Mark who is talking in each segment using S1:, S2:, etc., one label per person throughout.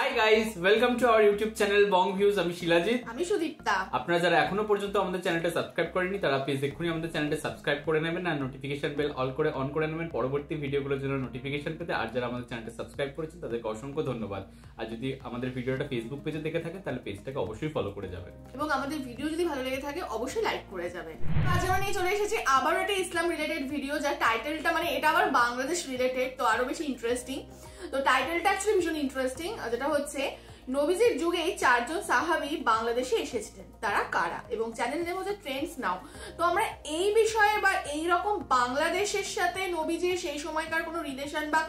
S1: Hi guys, welcome to our YouTube channel Bong views. আমি শিলাজিৎ,
S2: আমি সুদীপ্তা।
S1: আপনারা যারা এখনো পর্যন্ত আমাদের চ্যানেলটা সাবস্ক্রাইব করেননি তারা প্লিজ এক্ষুনি আমাদের চ্যানেলটা সাবস্ক্রাইব করে নেবেন আর নোটিফিকেশন বেল অন করে নেবেন পরবর্তী ভিডিওগুলোর জন্য নোটিফিকেশন পেতে। আর যারা আমাদের চ্যানেলটা সাবস্ক্রাইব করেছেন তাদেরকে অসংখ্য ধন্যবাদ। আর যদি আমাদের ভিডিওটা ফেসবুক পেজে দেখে থাকে তাহলে পেজটাকে অবশ্যই ফলো করে যাবেন
S2: এবং আমাদের ভিডিও যদি ভালো লেগে থাকে অবশ্যই লাইক করে যাবেন। আজ আমরা নিয়ে চলে এসেছি আবার একটা ইসলাম রিলেটেড ভিডিও, যার টাইটেলটা এটা আবার বাংলাদেশ রিলেটেড, তো আরো বেশি ইন্টারেস্টিং। তো টাইটেলটা অ্যাকচুয়ালি ভীষণ ইন্টারেস্টিং, যেটা হচ্ছে নবীজির যুগেই 4 জন সাহাবী বাংলাদেশে এসেছিলেন, তারা কারা, এবং চ্যানেল নেম হচ্ছে ট্রেন্ডস নাও। তো আমরা এই বিষয়ে বা এই রকম বাংলাদেশের সাথে নবীজির সেই সময়কার কোনো রিলেশন বা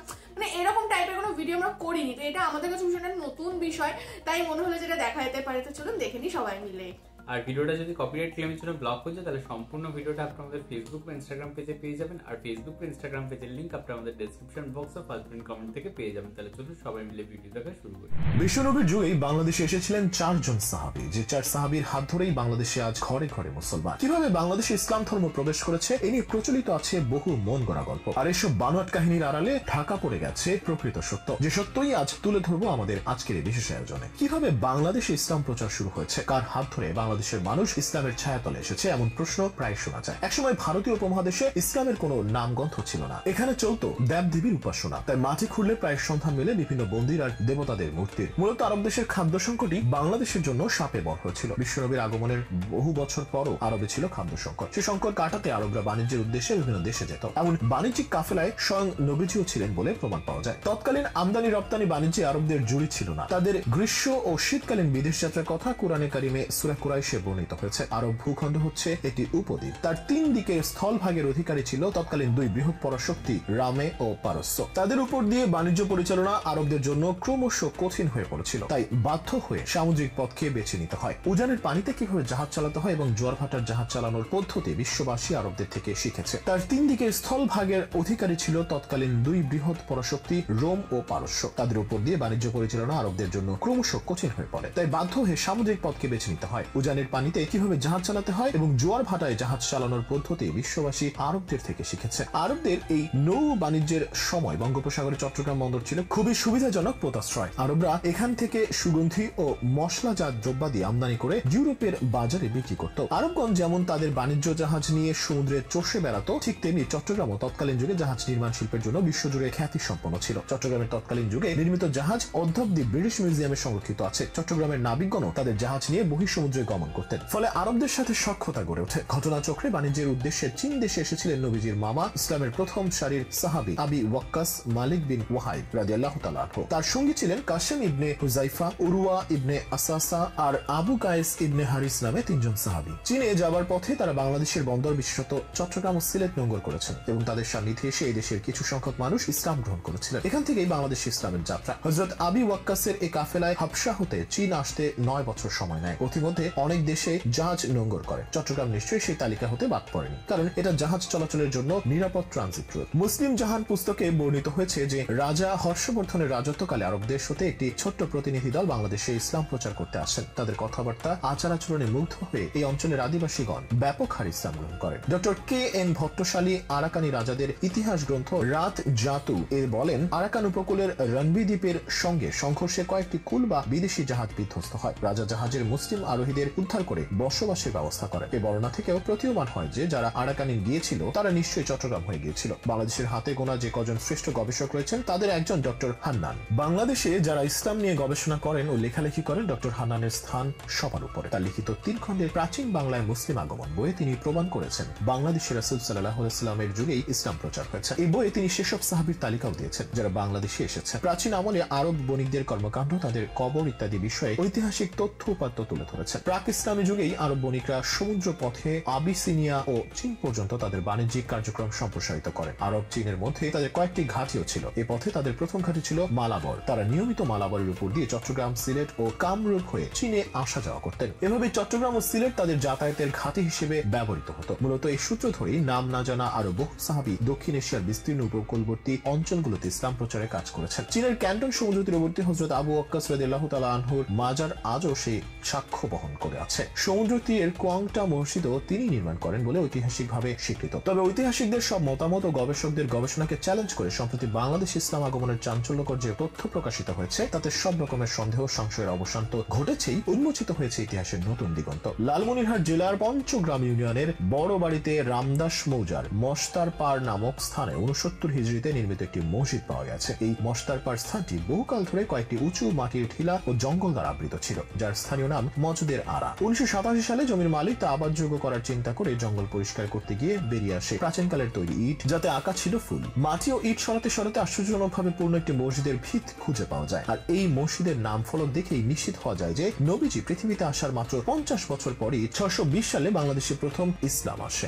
S2: এরকম টাইপের কোনো ভিডিও আমরা করিনি, তো এটা আমাদের কাছে ভীষণ একটা নতুন বিষয়, তাই মনে হলো যেটা দেখা যেতে পারে। তো চলুন দেখে নিই সবাই মিলে।
S1: আর ভিডিওটা যদি কপিরাইট ক্লেমের জন্য ব্লক হয়ে যায় তাহলে সম্পূর্ণ ভিডিওটা আপনারা আমাদের ফেসবুক বা ইনস্টাগ্রাম পেজে পেয়ে যাবেন। আর ফেসবুক বা ইনস্টাগ্রাম পেজের লিংক আপনারা আমাদের ডেসক্রিপশন বক্স ও ফার্স্ট পিন কমেন্ট থেকে পেয়ে যাবেন। তাহলে চলুন সবাই মিলে ভিডিও দেখা শুরু করি।
S3: বিশ্বনবীর যুগেই বাংলাদেশে এসেছিলেন 4 জন সাহাবী, যে 4 সাহাবীর হাত ধরেই বাংলাদেশে আজ ঘরে ঘরে মুসলমান। কিভাবে বাংলাদেশে ইসলাম ধর্ম প্রবেশ করেছে এ নিয়ে প্রচলিত আছে বহু মন গড়া গল্প। আর এসব বানোয়াট কাহিনীর আড়ালে ঢাকা পড়ে গেছে প্রকৃত সত্য, যে সত্যই আজ তুলে ধরবো আমাদের আজকের এই বিশেষ আয়োজনে। কিভাবে বাংলাদেশে ইসলাম প্রচার শুরু হয়েছে, কার হাত ধরে বাংলাদেশের মানুষ ইসলামের ছায়াতলে এসেছে, এমন প্রশ্ন প্রায় শোনা যায়। একসময় ভারতীয় উপমহাদেশে ইসলামের কোনো নামগন্ধ ছিল না, এখানে চলতো দেব দেবীর উপাসনা। তাই মাটি খুঁড়লে প্রায় সন্ধান মেলে বিভিন্ন মন্দির আর দেবতাদের মূর্তির। মূলত আরব দেশের খাদ্য সংকটই বাংলাদেশের জন্য শাপে বর হয়েছিল। বিশ্বনবীর আগমনের বহু বছর পরও আরবে ছিল খাদ্য সংকট। সেই সংকট কাটাতে আরবরা বাণিজ্যের উদ্দেশ্যে বিভিন্ন দেশে যেত। এমন বাণিজ্যিক কাফেলায় স্বয়ং নবীজিও ছিলেন বলে প্রমাণ পাওয়া যায়। তৎকালীন আমদানি রপ্তানি বাণিজ্যে আরবদের জুড়ি ছিল না। তাদের গ্রীষ্ম ও শীতকালীন বিদেশ যাত্রার কথা কুরআনে কারিমে সূরা কুরাইশে বর্ণিত হয়েছে। আরব ভূখণ্ড হচ্ছে একটি উপদ্বীপ, তার 3 দিকের স্থল ভাগের অধিকারী ছিল তৎকালীন 2 বৃহৎ পরাশক্তি রামে ও পারস্য। তাদের উপর দিয়ে বাণিজ্য পরিচালনা আরবদের জন্য ক্রমশ কঠিন হয়ে পড়েছিল, তাই বাধ্য হয়ে সামুদ্রিক পথকে বেছে নিতে হয়। উজানের পানিতে কিভাবে জাহাজ চালাতে হয় এবং জোয়ার ভাটার জাহাজ চালানোর পদ্ধতি বিশ্ববাসী আরবদের থেকে শিখেছে। তার 3 দিকের স্থল ভাগের অধিকারী ছিল তৎকালীন 2 বৃহৎ পরাশক্তি রোম ও পারস্য। তাদের উপর দিয়ে বাণিজ্য পরিচালনা আরবদের জন্য ক্রমশ কঠিন হয়ে পড়ে, তাই বাধ্য হয়ে সামুদ্রিক পথকে বেছে নিতে হয়। উজানের পানিতে কিভাবে জাহাজ চালাতে হয় এবং জোয়ার ভাটায় জাহাজ চালানোর পদ্ধতি বিশ্ববাসী আরবদের থেকে শিখেছে। আরবদের এই নৌ বাণিজ্যের সময় বঙ্গোপসাগরে চট্টগ্রাম বন্দর ছিল খুবই সুবিধাজনক পোতাশ্রয়। আরবরা এখান থেকে সুগন্ধি ও মশলাজাত দ্রব্যাদি আমদানি করে ইউরোপের বাজারে বিক্রি করত। আরবগণ যেমন তাদের বাণিজ্য জাহাজ নিয়ে সমুদ্রে চষে বেড়াতো, ঠিক তেমনি চট্টগ্রামও তৎকালীন যুগে জাহাজ নির্মাণ শিল্পের জন্য বিশ্বজুড়ে খ্যাতি সম্পন্ন ছিল। চট্টগ্রামের তৎকালীন যুগে নির্মিত জাহাজ অদ্যাবধি ব্রিটিশ মিউজিয়ামে সংরক্ষিত আছে। চট্টগ্রামের নাবিকগণও তাদের জাহাজ নিয়ে বহিঃসমুদ্রে গমন করতেন, ফলে আরবদের সাথে সখ্যতা গড়ে ওঠে। ঘটনাচক্রে বাণিজ্যের উদ্দেশ্যে চীন দেশে এসেছিলেন নবীজির মামা, ইসলামের প্রথম সারির সাহাবী আবি ওয়াক্কাস মালিক বিন ওয়াহাইব রাদিয়াল্লাহু তাআলা আনহু। তার সঙ্গী ছিলেন কাসেম ইবনে হুযাইফা, উরওয়া ইবনে আসাসা আর আবু কায়েস ইবনে হারিস নামে 3 জন সাহাবী। চীনে যাবার পথে তারা বাংলাদেশের বন্দর বিশেষত চট্টগ্রাম ও সিলেট নোঙ্গর করেছেন এবং তাদের সান্নিধ্যে এসে এই দেশের কিছু সংখ্যক মানুষ ইসলাম গ্রহণ করেছিলেন। এখান থেকেই বাংলাদেশে ইসলামের যাত্রা। হযরত আবি ওয়াক্কাসের এই কাফেলায় হাবশা হতে চীন আসতে 9 বছর সময় নেয়। ইতিমধ্যে অনেক দেশে জাহাজ নোঙ্গর করে। চট্টগ্রাম নিশ্চয়ই সেই তালিকা হতে বাদ পড়েনি, কারণ এটা জাহাজ চলাচলের জন্য নিরাপদ ট্রানজিট রুট। মুসলিম জাহান পুস্তকে বর্ণিত হয়েছে যে রাজা হর্ষবর্ধনের রাজত্বকালে আরব দেশ হতে একটি ছোট্ট প্রতিনিধি দল বাংলাদেশে ইসলাম প্রচার করতে আসেন। তাদের কথাবার্তা আচার আচরণে মুগ্ধ হয়ে এই অঞ্চলের আদিবাসীগণ ব্যাপক হারে ইসলাম গ্রহণ করেন। Doctor K N. ভট্টশালী আরাকানি রাজাদের ইতিহাস গ্রন্থ রাত জাতু এ বলেন, আরাকান উপকূলের রণবি দ্বীপের সঙ্গে সংঘর্ষে কয়েকটি কুল বা বিদেশি জাহাজ বিধ্বস্ত হয়। রাজা জাহাজের মুসলিম আরোহীদের উদ্ধার করে বসবাসের ব্যবস্থা করেন। এই বর্ণনা থেকেও প্রতীয়মান হয় যে যারা আরাকানে গিয়েছিল তারা নিশ্চয়ই চট্টগ্রাম হয়ে গিয়েছিল। বাংলাদেশের হাতে গোনা যে কজন শ্রেষ্ঠ গবেষক রয়েছেন তাদের একজন ডক্টর হান্নান। বাংলাদেশে যারা ইসলাম নিয়ে গবেষণা করেন ও লেখালেখি করেন, ডক্টর হান্নানের স্থান সবার উপরে। তার লিখিত 3 খণ্ডের প্রাচীন বাংলায় মুসলিম আগমন বইয়ে তিনি প্রমাণ করেছেন বাংলাদেশের রাসূল সাল্লাল্লাহু আলাইহি ওয়াসাল্লামের যুগেই ইসলাম প্রচার হয়েছে। এই বইয়ে তিনি সেসব সাহাবীর তালিকাও দিয়েছেন যারা বাংলাদেশে এসেছে। প্রাচীন আমলে আরব বণিকদের কর্মকাণ্ড, তাদের কবর ইত্যাদি বিষয়ে ঐতিহাসিক তথ্য উপাত্ত তুলে ধরেছেন। প্রাক ইসলামী যুগেই আরব বণিকরা সমুদ্র পথে আবিসিনিয়া ও চীন পর্যন্ত তাদের বাণিজ্যিক কার্যক্রম সম্প্রসারিত করেন। আরব চীনের মধ্যে তাদের কয়েকটি ঘাঁটিও ছিল। এই পথে তাদের প্রথম ঘাঁটি ছিল মালাবর। তারা নিয়মিত মালাবরের উপর দিয়ে চট্টগ্রাম, সিলেট ও কামরূপ হয়ে চীনে আসা যাওয়া করতেন। এভাবে চট্টগ্রাম ও সিলেট তাদের যাতায়াতের ঘাঁটি হিসেবে ব্যবহৃত হতো। মূলত এই সূত্র ধরেই নাম না জানা আরো বহু সাহাবী দক্ষিণ এশিয়ার বিস্তীর্ণ উপকূলবর্তী অঞ্চলগুলোতে ইসলাম প্রচারে কাজ করেছেন। চীনের ক্যান্টন সমুদ্র তীরবর্তী হযরত আবু ওয়াক্কাস রাদিয়াল্লাহু তাআলা আনহুর মাজার আজও সেই সাক্ষ্য বহন করে। করে আছে। সমুদ্র তীরের কোয়াংটা মসজিদও তিনি নির্মাণ করেন বলে ঐতিহাসিকভাবে স্বীকৃত। তবে ঐতিহাসিকদের সব মতামত ও গবেষকদের গবেষণাকে চ্যালেঞ্জ করে সম্প্রতি বাংলাদেশ ইসলাম আগমনের চাঞ্চল্যকর যে তথ্য প্রকাশিত হয়েছে তাতে সব রকমের সন্দেহ সংশয়ের অবসান তো ঘটেছেই, উন্মোচিত হয়েছে ইতিহাসের নতুন দিগন্ত। লালমনিরহাট জেলার পঞ্চগ্রাম ইউনিয়নের বড় বাড়িতে রামদাস মৌজার মস্তারপাড় নামক স্থানে 69 হিজরিতে নির্মিত একটি মসজিদ পাওয়া গেছে। এই মস্তারপাড় স্থানটি বহুকাল ধরে কয়েকটি উঁচু মাটির টিলা ও জঙ্গল দ্বারা আবৃত ছিল, যার স্থানীয় নাম মজদের আড়া। 1987 সালে জমির মালিক তা আবাদযোগ্য করার চিন্তা করে জঙ্গল পরিষ্কার করতে গিয়ে বেরিয়ে আসে প্রাচীনকালের তৈরি ইট, যাতে আঁকা ছিল ফুল। মাটি ও ইট সরাতে সরাতে আশ্চর্যজনকভাবে পূর্ণ একটি মসজিদের ভিত খুঁজে পাওয়া যায়। আর এই মসজিদের নাম ফলক দেখেই নিশ্চিত হওয়া যায় যে নবীজি পৃথিবীতে আসার মাত্র 50 বছর পরই 620 সালে বাংলাদেশে প্রথম ইসলাম আসে।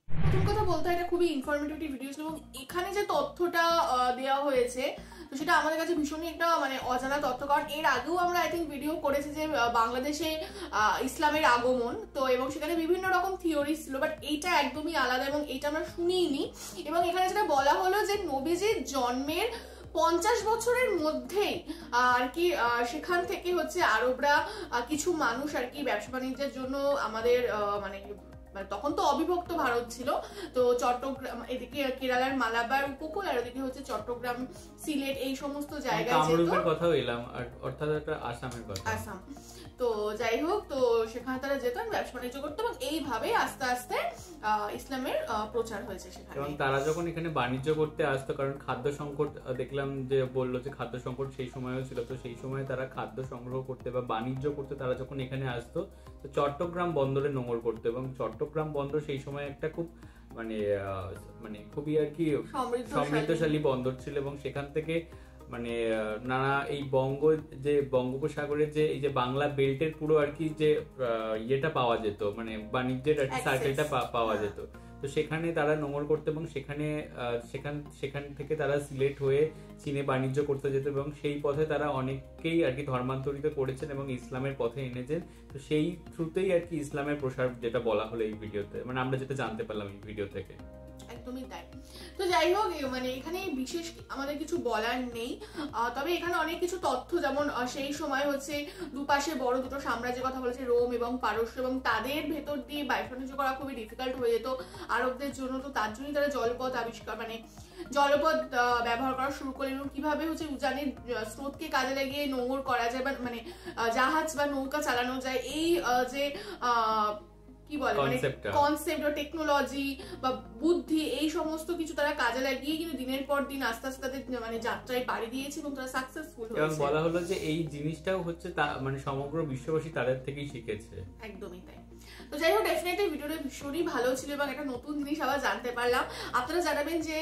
S2: প্রথম কথা বলতে এটা খুবই ইনফরমেটিভ ভিডিও ছিল এবং এখানে যে তথ্যটা দেওয়া হয়েছে তো সেটা আমাদের কাছে ভীষণই একটা মানে অজানা তথ্য, কারণ এর আগেও আমরা আই থিঙ্ক ভিডিও করেছি যে বাংলাদেশে ইসলামের আগমন তো, এবং সেখানে বিভিন্ন রকম থিওরি ছিল, বাট এইটা একদমই আলাদা এবং এইটা আমরা শুনিনি। এবং এখানে যেটা বলা হলো যে নবীজির জন্মের 50 বছরের মধ্যেই আর কি সেখান থেকে হচ্ছে আরবরা কিছু মানুষ আর কি ব্যবসা বাণিজ্যের জন্য আমাদের মানে তখন তো অবিভক্ত ভারত ছিল, তো চট্টগ্রাম এদিকে কেরালার মালাবার উপকূল আর ওদিকে হচ্ছে চট্টগ্রাম, সিলেট এই সমস্ত জায়গায়
S1: কামরূপের কথা হইলাম, অর্থাৎ একটা আসামের কথা,
S2: আসাম। তো যাই হোক, তো সেখানে তারা যেতেন, ব্যবসা বাণিজ্য করতো এবং এইভাবে আস্তে আস্তে ইসলামের প্রচার হয়েছে সেখানে।
S1: এবং তারা যখন এখানে বাণিজ্য করতে আসতো, কারণ খাদ্য সংকট দেখলাম যে বললো যে খাদ্য সংকট সেই সময়ও ছিল, তো সেই সময় তারা খাদ্য সংগ্রহ করতে বা বাণিজ্য করতে তারা যখন এখানে আসতো তো চট্টগ্রাম বন্দরে নোঙর করতো। এবং চট্টগ্রাম বন্দর সেই সময় একটা খুব মানে খুবই আর কি সমৃদ্ধশালী বন্দর ছিল এবং সেখান থেকে মানে নানা এই বঙ্গোপসাগরের যে এই যে বাংলা বেল্টের পুরো আর কি যে ইয়েটা পাওয়া যেত, মানে বাণিজ্যের আর কি সার্কেলটা পাওয়া যেত। তো সেখানে তারা নোঙর করতো এবং সেখান থেকে তারা সিলেট হয়ে চীনে বাণিজ্য করতে যেত এবং সেই পথে তারা অনেককেই আর কি ধর্মান্তরিত করেছেন এবং ইসলামের পথে এনেছেন। তো সেই থ্রুতেই আর কি ইসলামের প্রসার যেটা বলা হলো এই ভিডিওতে, মানে আমরা যেটা জানতে পারলাম এই ভিডিও থেকে।
S2: একদমই তাই। তো যাই হোক, মানে এখানে বিশেষ আমাদের কিছু বলার নেই, তবে এখানে অনেক কিছু তথ্য, যেমন সেই সময় হচ্ছে দুপাশে বড় দুটো সাম্রাজ্যের কথা বলেছে, রোম এবং পারস্য, এবং তাদের ভেতর দিয়ে ব্যবসা বাণিজ্য করা খুবই ডিফিকাল্ট হয়ে যেত আরবদের জন্য। তো তার জন্যই তারা জলপথ আবিষ্কার মানে জলপথ ব্যবহার করা শুরু করলেন এবং কিভাবে হচ্ছে উজানের স্রোতকে কাজে লাগিয়ে নোঙর করা যায় বা মানে জাহাজ বা নৌকা চালানো যায়, এই যে কি বলে মানে কনসেপ্ট বা টেকনোলজি বা বুদ্ধি এই সমস্ত কিছু তারা কাজে লাগিয়ে কিন্তু দিনের পর দিন আস্তে আস্তে তাদের মানে যাত্রায় পাড়ি দিয়েছে এবং তারা সাকসেসফুল হয়েছে।
S1: এবং বলা হলো যে এই জিনিসটাও হচ্ছে মানে সমগ্র বিশ্ববাসী তাদের থেকেই শিখেছে।
S2: একদমই তাই। তো যাই হোক, ডেফিনেটলি ভিডিওটা ভীষণই ভালো ছিল এবং একটা নতুন জিনিস আবার জানতে পারলাম। আপনারা জানাবেন যে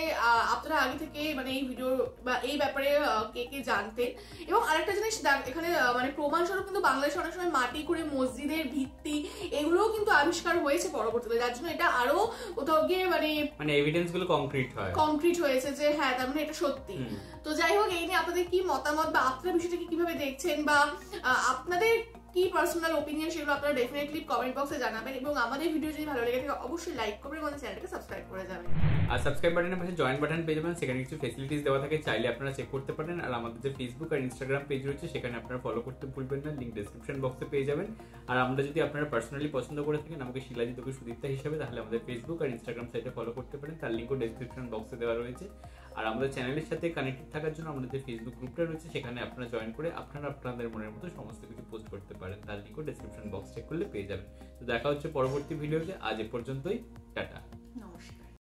S2: আপনারা আগে থেকে মানে এই ভিডিও বা এই ব্যাপারে কে কে জানতেন। এবং আরেকটা জিনিস এখানে মানে প্রমাণস্বরূপ কিন্তু বাংলাদেশে অনেক সময় মাটি করে মসজিদের ভিত্তি এগুলোও কিন্তু আবিষ্কার হয়েছে পরবর্তীতে, যার জন্য এটা আরো কোথাও গিয়ে মানে
S1: এভিডেন্স গুলো কংক্রিট
S2: হয়েছে যে হ্যাঁ তার মানে এটা সত্যি। তো যাই হোক, এই নিয়ে আপনাদের কি মতামত বা আপনারা বিষয়টাকে কিভাবে দেখছেন বা আপনাদের কি পার্সোনাল ওপিনিয়ন সেগুলো আপনারা ডেফিনেটলি কমেন্ট বক্সে জানাবেন। এবং আমাদের ভিডিও যদি ভালো লেগে থাকে অবশ্যই লাইক করবেন এবং চ্যানেলটাকে সাবস্ক্রাইব করে যাবেন।
S1: আর সাবস্ক্রাইব বাটনের পাশে জয়েন বাটন পেয়ে যাবেন, সেখানে কিছু ফ্যাসিলিটিস দেওয়া থাকে, চাইলে আপনারা চেক করতে পারেন। আর আমাদের যে ফেসবুক আর ইনস্টাগ্রাম পেজ রয়েছে সেখানে আপনারা ফলো করতে ভুলবেন না, লিংক ডেসক্রিপশন বক্সে পেয়ে যাবেন। আর আমরা যদি আপনারা পার্সোনালি পছন্দ করে থাকেন আমাকে শিলাজিৎ ওকে সুদীপ্তা হিসেবে, তাহলে আমাদের ফেসবুক আর ইনস্টাগ্রাম সাইটে ফলো করতে পারেন, তার লিংকও ডেসক্রিপশন বক্সে দেওয়া রয়েছে। আর আমাদের চ্যানেলের সাথে কানেক্টেড থাকার জন্য আমাদের যে ফেসবুক গ্রুপটা রয়েছে সেখানে আপনারা জয়েন করে আপনারা আপনাদের মনের মতো সমস্ত কিছু পোস্ট করতে পারেন, তার লিংকও ডেসক্রিপশন বক্স চেক করলে পেয়ে যাবেন। তো দেখা হচ্ছে পরবর্তী ভিডিওতে, আজ এ পর্যন্তই, টাটা।